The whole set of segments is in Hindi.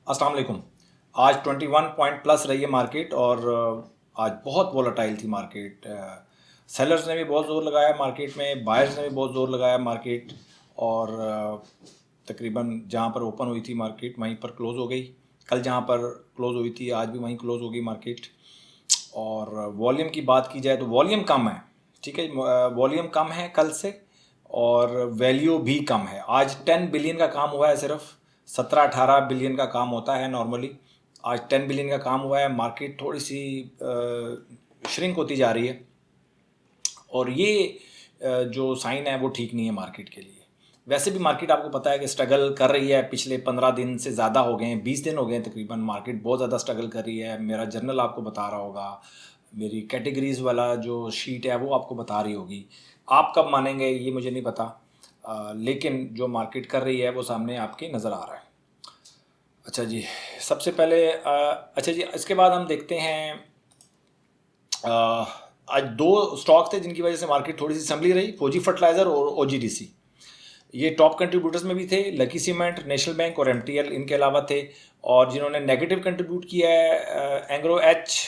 अस्सलाम वालेकुम। आज 21 पॉइंट प्लस रही है मार्केट और आज बहुत वोलेटाइल थी मार्केट। सेलर्स ने भी बहुत ज़ोर लगाया मार्केट में, बायर्स ने भी बहुत ज़ोर लगाया मार्केट और तकरीबन जहाँ पर ओपन हुई थी मार्केट वहीं पर क्लोज़ हो गई। कल जहाँ पर क्लोज़ हुई थी आज भी वहीं क्लोज़ हो गई मार्केट। और वॉल्यूम की बात की जाए तो वॉल्यूम कम है, ठीक है, वॉल्यूम कम है कल से और वैल्यू भी कम है। आज 10 बिलियन का काम हुआ है, सिर्फ 17-18 बिलियन का काम होता है नॉर्मली। आज 10 बिलियन का काम हुआ है। मार्केट थोड़ी सी श्रिंक होती जा रही है और ये जो साइन है वो ठीक नहीं है मार्केट के लिए। वैसे भी मार्केट आपको पता है कि स्ट्रगल कर रही है, पिछले 15 दिन से ज़्यादा हो गए हैं, 20 दिन हो गए हैं तकरीबन। मार्केट बहुत ज़्यादा स्ट्रगल कर रही है। मेरा जर्नल आपको बता रहा होगा, मेरी कैटेगरीज वाला जो शीट है वो आपको बता रही होगी। आप कब मानेंगे ये मुझे नहीं पता, लेकिन जो मार्केट कर रही है वो सामने आपके नज़र आ रहा है। अच्छा जी, सबसे पहले अच्छा जी, इसके बाद हम देखते हैं आज दो स्टॉक्स थे जिनकी वजह से मार्केट थोड़ी सी संभली रही, फौजी फर्टिलाइज़र और ओजीडीसी। ये टॉप कंट्रीब्यूटर्स में भी थे। लकी सीमेंट, नेशनल बैंक और एमटीएल इनके अलावा थे। और जिन्होंने नेगेटिव कंट्रीब्यूट किया है, एंग्रो एच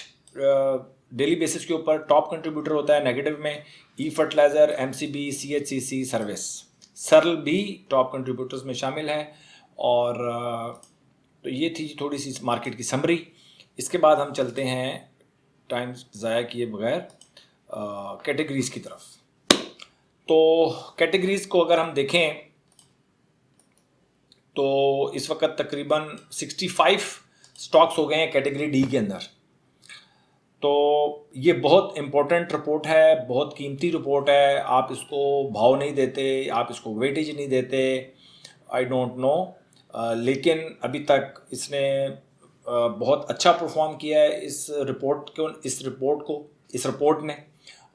डेली बेसिस के ऊपर टॉप कंट्रीब्यूटर होता है नेगेटिव में। ई फर्टिलाइज़र, एमसीबी, सीएचसीसी, सर्विस, सरल भी टॉप कंट्रीब्यूटर्स में शामिल है। और तो ये थी थोड़ी सी मार्केट की समरी। इसके बाद हम चलते हैं टाइम ज़ाया किए बगैर कैटेगरीज की तरफ। तो कैटेगरीज को अगर हम देखें तो इस वक्त तकरीबन 65 स्टॉक्स हो गए हैं कैटेगरी डी के अंदर। तो ये बहुत इम्पोर्टेंट रिपोर्ट है, बहुत कीमती रिपोर्ट है। आप इसको भाव नहीं देते, आप इसको वेटेज नहीं देते, आई डोंट नो, लेकिन अभी तक इसने बहुत अच्छा परफॉर्म किया है इस रिपोर्ट ने।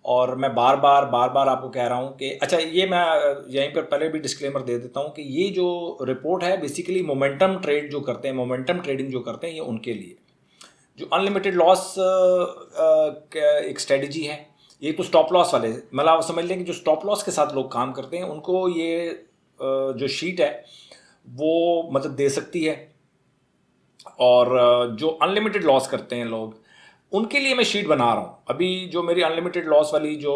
और मैं बार बार आपको कह रहा हूँ कि अच्छा, ये मैं यहीं पर पहले भी डिस्क्लेमर दे देता हूँ कि ये जो रिपोर्ट है बेसिकली मोमेंटम ट्रेड जो करते हैं, मोमेंटम ट्रेडिंग जो करते हैं, ये उनके लिए जो अनलिमिटेड लॉस एक स्ट्रेटजी है। ये तो स्टॉप लॉस वाले, मतलब आप समझ लें कि जो स्टॉप लॉस के साथ लोग काम करते हैं उनको ये जो शीट है वो मदद दे सकती है। और जो अनलिमिटेड लॉस करते हैं लोग, उनके लिए मैं शीट बना रहा हूँ। अभी जो मेरी अनलिमिटेड लॉस वाली जो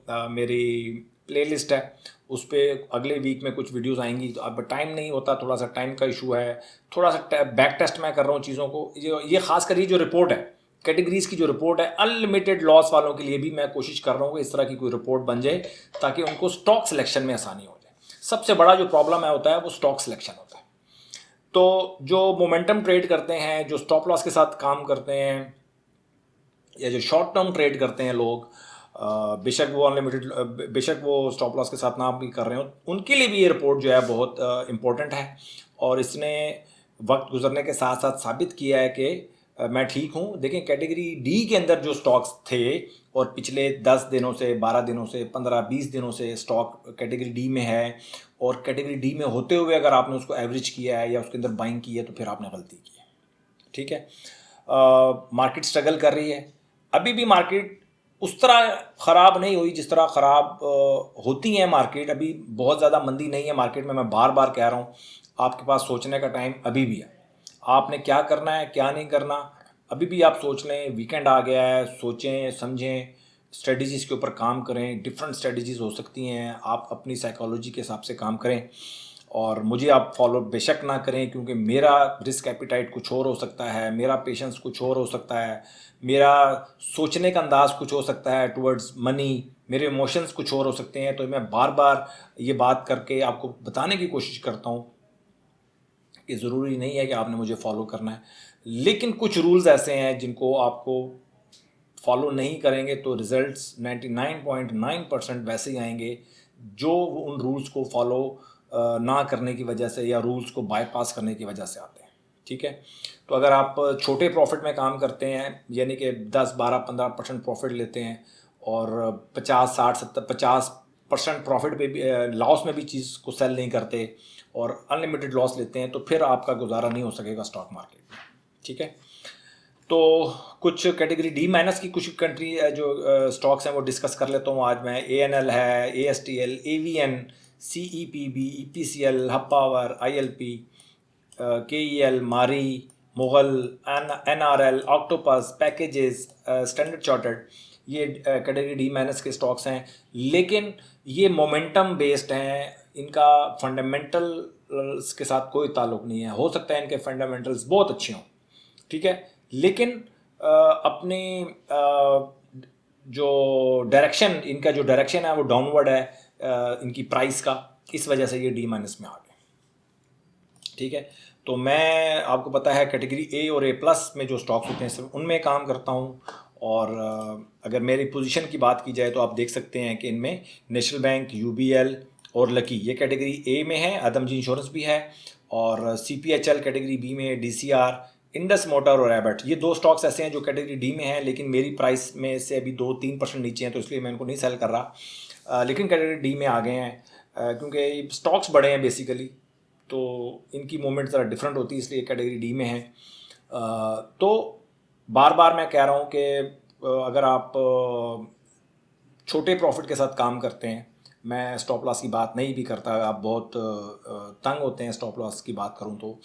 मेरी प्लेलिस्ट है उस पर अगले वीक में कुछ वीडियोस आएंगी। तो अब टाइम नहीं होता, थोड़ा सा टाइम का इशू है, थोड़ा सा बैक टेस्ट मैं कर रहा हूँ चीज़ों को। ये खास कर ये जो रिपोर्ट है, कैटेगरीज की जो रिपोर्ट है अनलिमिटेड लॉस वालों के लिए भी मैं कोशिश कर रहा हूँ कि इस तरह की कोई रिपोर्ट बन जाए ताकि उनको स्टॉक सिलेक्शन में आसानी हो जाए। सबसे बड़ा जो प्रॉब्लम है होता है वो स्टॉक सिलेक्शन होता है। तो जो मोमेंटम ट्रेड करते हैं, जो स्टॉप लॉस के साथ काम करते हैं, या जो शॉर्ट टर्म ट्रेड करते हैं लोग, बेशक वो स्टॉप लॉस के साथ ना भी कर रहे हो, उनके लिए भी ये रिपोर्ट जो है बहुत इम्पोर्टेंट है। और इसने वक्त गुजरने के साथ साथ साबित किया है कि मैं ठीक हूँ। देखें, कैटेगरी डी के अंदर जो स्टॉक्स थे और पिछले 10 दिनों से, 12 दिनों से, 15-20 दिनों से स्टॉक कैटेगरी डी में है, और कैटेगरी डी में होते हुए अगर आपने उसको एवरेज किया है या उसके अंदर बाइंग की है तो फिर आपने गलती की है, ठीक है। मार्केट स्ट्रगल कर रही है। अभी भी मार्केट उस तरह ख़राब नहीं हुई जिस तरह ख़राब होती है मार्केट। अभी बहुत ज़्यादा मंदी नहीं है मार्केट में। मैं बार बार कह रहा हूँ, आपके पास सोचने का टाइम अभी भी है। आपने क्या करना है, क्या नहीं करना, अभी भी आप सोच लें। वीकेंड आ गया है, सोचें, समझें, स्ट्रेटजीज़ के ऊपर काम करें। डिफरेंट स्ट्रेटजीज़ हो सकती हैं, आप अपनी साइकोलॉजी के हिसाब से काम करें। और मुझे आप फॉलो बेशक ना करें, क्योंकि मेरा रिस्क एपिटाइट कुछ और हो सकता है, मेरा पेशेंस कुछ और हो सकता है, मेरा सोचने का अंदाज़ कुछ हो सकता है टुवर्ड्स मनी, मेरे इमोशंस कुछ और हो सकते हैं। तो मैं बार बार ये बात करके आपको बताने की कोशिश करता हूँ कि ज़रूरी नहीं है कि आपने मुझे फॉलो करना है, लेकिन कुछ रूल्स ऐसे हैं जिनको आपको फॉलो नहीं करेंगे तो रिजल्ट्स 99.9% वैसे ही आएंगे जो उन रूल्स को फॉलो ना करने की वजह से या रूल्स को बाईपास करने की वजह से आते हैं, ठीक है। तो अगर आप छोटे प्रॉफिट में काम करते हैं, यानी कि 10, 12, 15% प्रॉफिट लेते हैं और 50, 60, 70, 50% प्रॉफिट पे भी लॉस में भी चीज़ को सेल नहीं करते और अनलिमिटेड लॉस लेते हैं, तो फिर आपका गुजारा नहीं हो सकेगा स्टॉक मार्केट में, ठीक है। तो कुछ कैटेगरी डी माइनस की कुछ कंट्री जो स्टॉक्स हैं वो डिस्कस कर लेता हूँ आज मैं। ANL है, ASTL, AVN, CEPB, EPCL, hub power, ILP, KEL, मारी, Mughal, NRL, octopus, packages, standard chartered, ये कैटेगरी डी माइनस के स्टॉक्स हैं। लेकिन ये मोमेंटम बेस्ड हैं, इनका फंडामेंटल्स के साथ कोई ताल्लुक नहीं है। हो सकता है इनके फंडामेंटल्स बहुत अच्छे हों, ठीक है, लेकिन अपनी जो डायरेक्शन, इनका जो डायरेक्शन है वो डाउनवर्ड है इनकी प्राइस का, इस वजह से ये डी माइनस में आ गए, ठीक है। तो मैं, आपको पता है कैटेगरी ए और ए प्लस में जो स्टॉक्स होते हैं सिर्फ उनमें काम करता हूँ। और अगर मेरी पोजीशन की बात की जाए तो आप देख सकते हैं कि इनमें नेशनल बैंक, UBL और लकी ये कैटेगरी ए में है, आदमजी इंश्योरेंस भी है, और CPHL कैटेगरी बी में, DCR, इंडस मोटर और एबट, ये 2 स्टॉक्स ऐसे हैं जो कैटेगरी डी में हैं, लेकिन मेरी प्राइस में से अभी 2-3% नीचे हैं, तो इसलिए मैं इनको नहीं सेल कर रहा। लेकिन कैटेगरी डी में आ गए हैं क्योंकि स्टॉक्स बड़े हैं बेसिकली, तो इनकी मूवमेंट ज़रा डिफरेंट होती है, इसलिए कैटेगरी डी में है। तो बार बार मैं कह रहा हूँ कि अगर आप छोटे प्रॉफिट के साथ काम करते हैं, मैं स्टॉप लॉस की बात नहीं भी करता, आप बहुत तंग होते हैं स्टॉप लॉस की बात करूं तो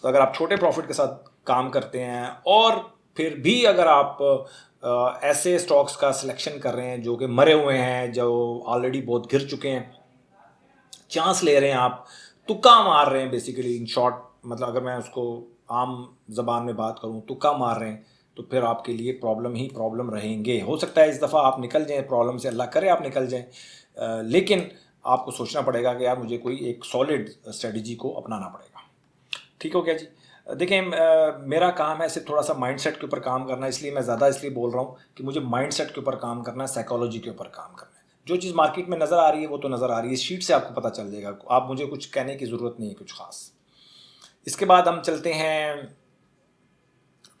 अगर आप छोटे प्रॉफिट के साथ काम करते हैं और फिर भी अगर आप ऐसे स्टॉक्स का सिलेक्शन कर रहे हैं जो कि मरे हुए हैं, जो ऑलरेडी बहुत गिर चुके हैं, चांस ले रहे हैं, आप तुक्का मार रहे हैं बेसिकली, इन शॉर्ट मतलब अगर मैं उसको आम ज़बान में बात करूं, तुक्का मार रहे हैं, तो फिर आपके लिए प्रॉब्लम ही प्रॉब्लम रहेंगे। हो सकता है इस दफ़ा आप निकल जाएं प्रॉब्लम से, अल्लाह करे आप निकल जाएं, लेकिन आपको सोचना पड़ेगा कि यार मुझे कोई एक सॉलिड स्ट्रेटजी को अपनाना पड़ेगा। ठीक हो गया जी। देखें, मेरा काम है सिर्फ थोड़ा सा माइंडसेट के ऊपर काम करना, इसलिए मैं ज़्यादा इसलिए बोल रहा हूँ कि मुझे माइंडसेट के ऊपर काम करना है, साइकोलॉजी के ऊपर काम करना है। जो चीज़ मार्केट में नज़र आ रही है वो तो नज़र आ रही है, शीट से आपको पता चल जाएगा, आप मुझे कुछ कहने की ज़रूरत नहीं है कुछ ख़ास। इसके बाद हम चलते हैं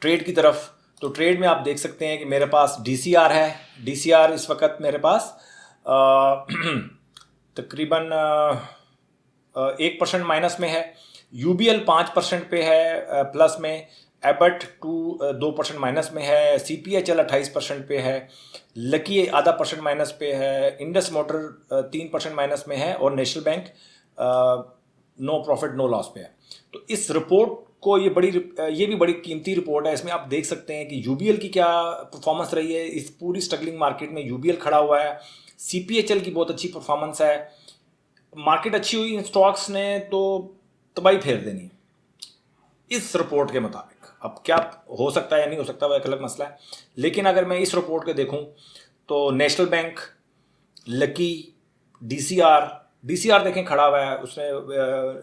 ट्रेड की तरफ। तो ट्रेड में आप देख सकते हैं कि मेरे पास DCR है। DCR इस वक्त मेरे पास तकरीबन 1% माइनस में है, UBL 5% पे है प्लस में, एबट 2% माइनस में है, CPHL 28% पे है, लकी आधा % माइनस पे है, इंडस मोटर 3% माइनस में है, और national bank no profit no loss पे है। तो इस रिपोर्ट को, ये भी बड़ी कीमती रिपोर्ट है। इसमें आप देख सकते हैं कि UBL की क्या परफॉर्मेंस रही है, इस पूरी स्ट्रगलिंग मार्केट में UBL खड़ा हुआ है। CPHL की बहुत अच्छी परफॉर्मेंस है, मार्केट अच्छी हुई, इन स्टॉक्स ने तो तबाही फेर देनी है इस रिपोर्ट के मुताबिक। अब क्या हो सकता है या नहीं हो सकता वह एक अलग मसला है, लेकिन अगर मैं इस रिपोर्ट को देखूं तो नेशनल बैंक, लकी, DCR देखें खड़ा हुआ है, उसने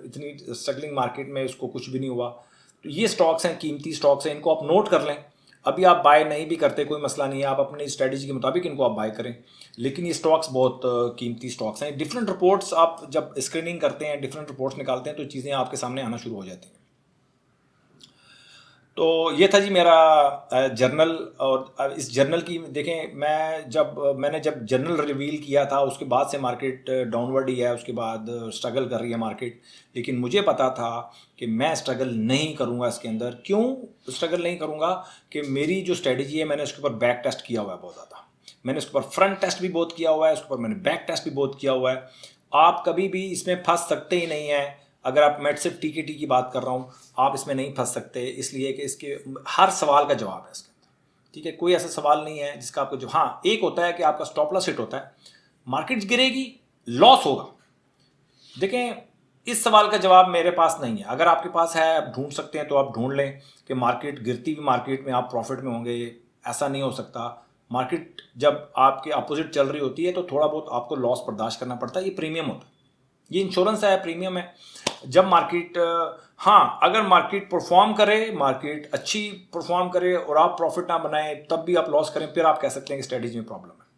इतनी स्ट्रगलिंग मार्केट में उसको कुछ भी नहीं हुआ। तो ये स्टॉक्स हैं, कीमती स्टॉक्स हैं, इनको आप नोट कर लें। अभी आप बाय नहीं भी करते कोई मसला नहीं है, आप अपनी स्ट्रेटजी के मुताबिक इनको आप बाय करें, लेकिन ये स्टॉक्स बहुत कीमती स्टॉक्स हैं। डिफरेंट रिपोर्ट्स आप जब स्क्रीनिंग करते हैं, डिफरेंट रिपोर्ट्स निकालते हैं, तो चीज़ें आपके सामने आना शुरू हो जाती हैं। तो ये था जी मेरा जर्नल। और इस जर्नल की देखें, मैंने जब जर्नल रिवील किया था उसके बाद से मार्केट डाउनवर्ड ही है, उसके बाद स्ट्रगल कर रही है मार्केट। लेकिन मुझे पता था कि मैं स्ट्रगल नहीं करूंगा इसके अंदर। क्यों स्ट्रगल नहीं करूंगा? कि मेरी जो स्ट्रेटजी है मैंने उसके ऊपर बैक टेस्ट किया हुआ है बहुत ज़्यादा, मैंने उसके ऊपर फ्रंट टेस्ट भी बहुत किया हुआ है, उसके ऊपर मैंने बैक टेस्ट भी बहुत किया हुआ है। आप कभी भी इसमें फंस सकते ही नहीं है। अगर आप मैं सिर्फ TKT की बात कर रहा हूँ, आप इसमें नहीं फंस सकते, इसलिए कि इसके हर सवाल का जवाब है इसके अंदर। ठीक है, कोई ऐसा सवाल नहीं है जिसका आपको हाँ, एक होता है कि आपका स्टॉप लॉस हिट होता है, मार्केट गिरेगी, लॉस होगा। देखें, इस सवाल का जवाब मेरे पास नहीं है। अगर आपके पास है, आप ढूंढ सकते हैं तो आप ढूंढ लें कि मार्केट गिरती हुई मार्केट में आप प्रॉफिट में होंगे। ऐसा नहीं हो सकता। मार्केट जब आपके अपोजिट चल रही होती है तो थोड़ा बहुत आपको लॉस बर्दाश्त करना पड़ता है, ये प्रीमियम होता है, ये इंश्योरेंस है, प्रीमियम है। जब मार्केट हाँ, अगर मार्केट परफॉर्म करे, मार्केट अच्छी परफॉर्म करे और आप प्रॉफिट ना बनाएं, तब भी आप लॉस करें, फिर आप कह सकते हैं कि स्ट्रेटजी में प्रॉब्लम है।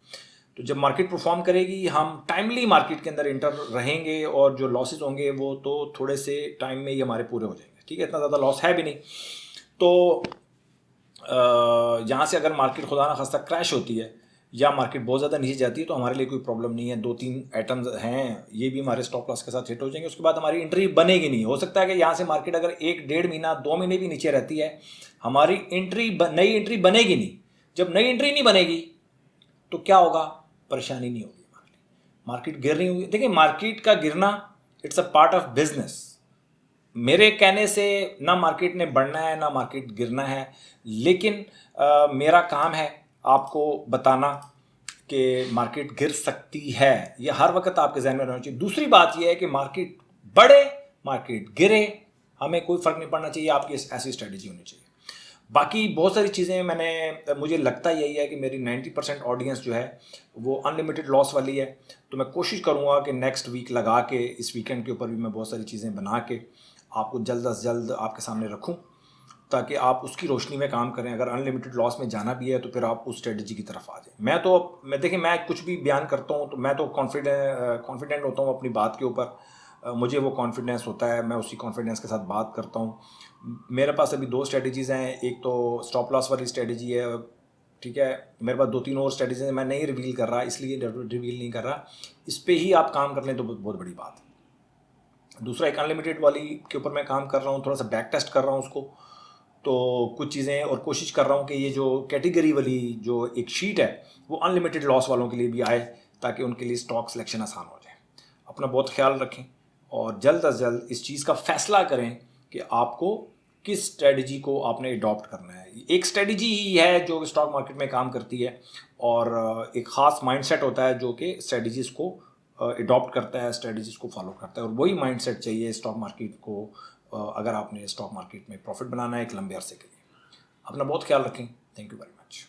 तो जब मार्केट परफॉर्म करेगी, हम टाइमली मार्केट के अंदर इंटर रहेंगे, और जो लॉसेज होंगे वो तो थोड़े से टाइम में ही हमारे पूरे हो जाएंगे। ठीक है, इतना ज़्यादा लॉस है भी नहीं। तो यहाँ से अगर मार्केट खुदा ना खास्ता क्रैश होती है या मार्केट बहुत ज़्यादा नीचे जाती है तो हमारे लिए कोई प्रॉब्लम नहीं है। 2-3 आइटम्स हैं, ये भी हमारे स्टॉप लॉस के साथ हिट हो जाएंगे, उसके बाद हमारी एंट्री बनेगी नहीं। हो सकता है कि यहाँ से मार्केट अगर 1-1.5 महीना 2 महीने भी नीचे रहती है, हमारी नई एंट्री बनेगी नहीं। जब नई एंट्री नहीं बनेगी तो क्या होगा? परेशानी नहीं होगी, मार्केट गिर रही होगी। देखिए, मार्केट का गिरना it's a part of business. मेरे कहने से ना मार्केट ने बढ़ना है ना मार्केट गिरना है, लेकिन मेरा काम है आपको बताना कि मार्केट गिर सकती है। ये हर वक्त आपके जहन में रहना चाहिए। दूसरी बात यह है कि मार्केट बढ़े मार्केट गिरे, हमें कोई फ़र्क नहीं पड़ना चाहिए, आपकी ऐसी स्ट्रेटजी होनी चाहिए। बाकी बहुत सारी चीज़ें मुझे लगता यही है कि मेरी 90% ऑडियंस जो है वो अनलिमिटेड लॉस वाली है। तो मैं कोशिश करूँगा कि नेक्स्ट वीक लगा के, इस वीकेंड के ऊपर भी मैं बहुत सारी चीज़ें बना के आपको जल्द अज जल्द आपके सामने रखूँ, ताकि आप उसकी रोशनी में काम करें। अगर अनलिमिटेड लॉस में जाना भी है तो फिर आप उस स्ट्रेटजी की तरफ आ जाएं। मैं देखिए, मैं कुछ भी बयान करता हूँ तो मैं तो कॉन्फिडेंट होता हूँ अपनी बात के ऊपर। मुझे वो कॉन्फिडेंस होता है, मैं उसी कॉन्फिडेंस के साथ बात करता हूँ। मेरे पास अभी 2 स्ट्रेटजीज़ हैं। एक तो स्टॉप लॉस वाली स्ट्रेटजी है, ठीक है। मेरे पास 2-3 और स्ट्रेटजीज हैं, मैं नहीं रिवील कर रहा, इसलिए रिवील नहीं कर रहा। इस पर ही आप काम कर लें तो बहुत बड़ी बात है। दूसरा एक अनलिमिटेड वाली के ऊपर मैं काम कर रहा हूँ, थोड़ा सा बैक टेस्ट कर रहा हूँ उसको। तो कुछ चीज़ें और कोशिश कर रहा हूँ कि ये जो कैटेगरी वाली जो एक शीट है वो अनलिमिटेड लॉस वालों के लिए भी आए, ताकि उनके लिए स्टॉक सिलेक्शन आसान हो जाए। अपना बहुत ख्याल रखें और जल्द अज जल्द इस चीज़ का फैसला करें कि आपको किस स्ट्रेटजी को आपने अडॉप्ट करना है। एक स्ट्रेटजी ही है जो स्टॉक मार्केट में काम करती है, और एक ख़ास माइंडसेट होता है जो कि स्ट्रेटजीज़ को अडॉप्ट करता है, स्ट्रेटजीज़ को फॉलो करता है। और वही माइंडसेट चाहिए स्टॉक मार्केट को, अगर आपने स्टॉक मार्केट में प्रॉफिट बनाना है एक लंबे अरसे के लिए। अपना बहुत ख्याल रखें। Thank you very much.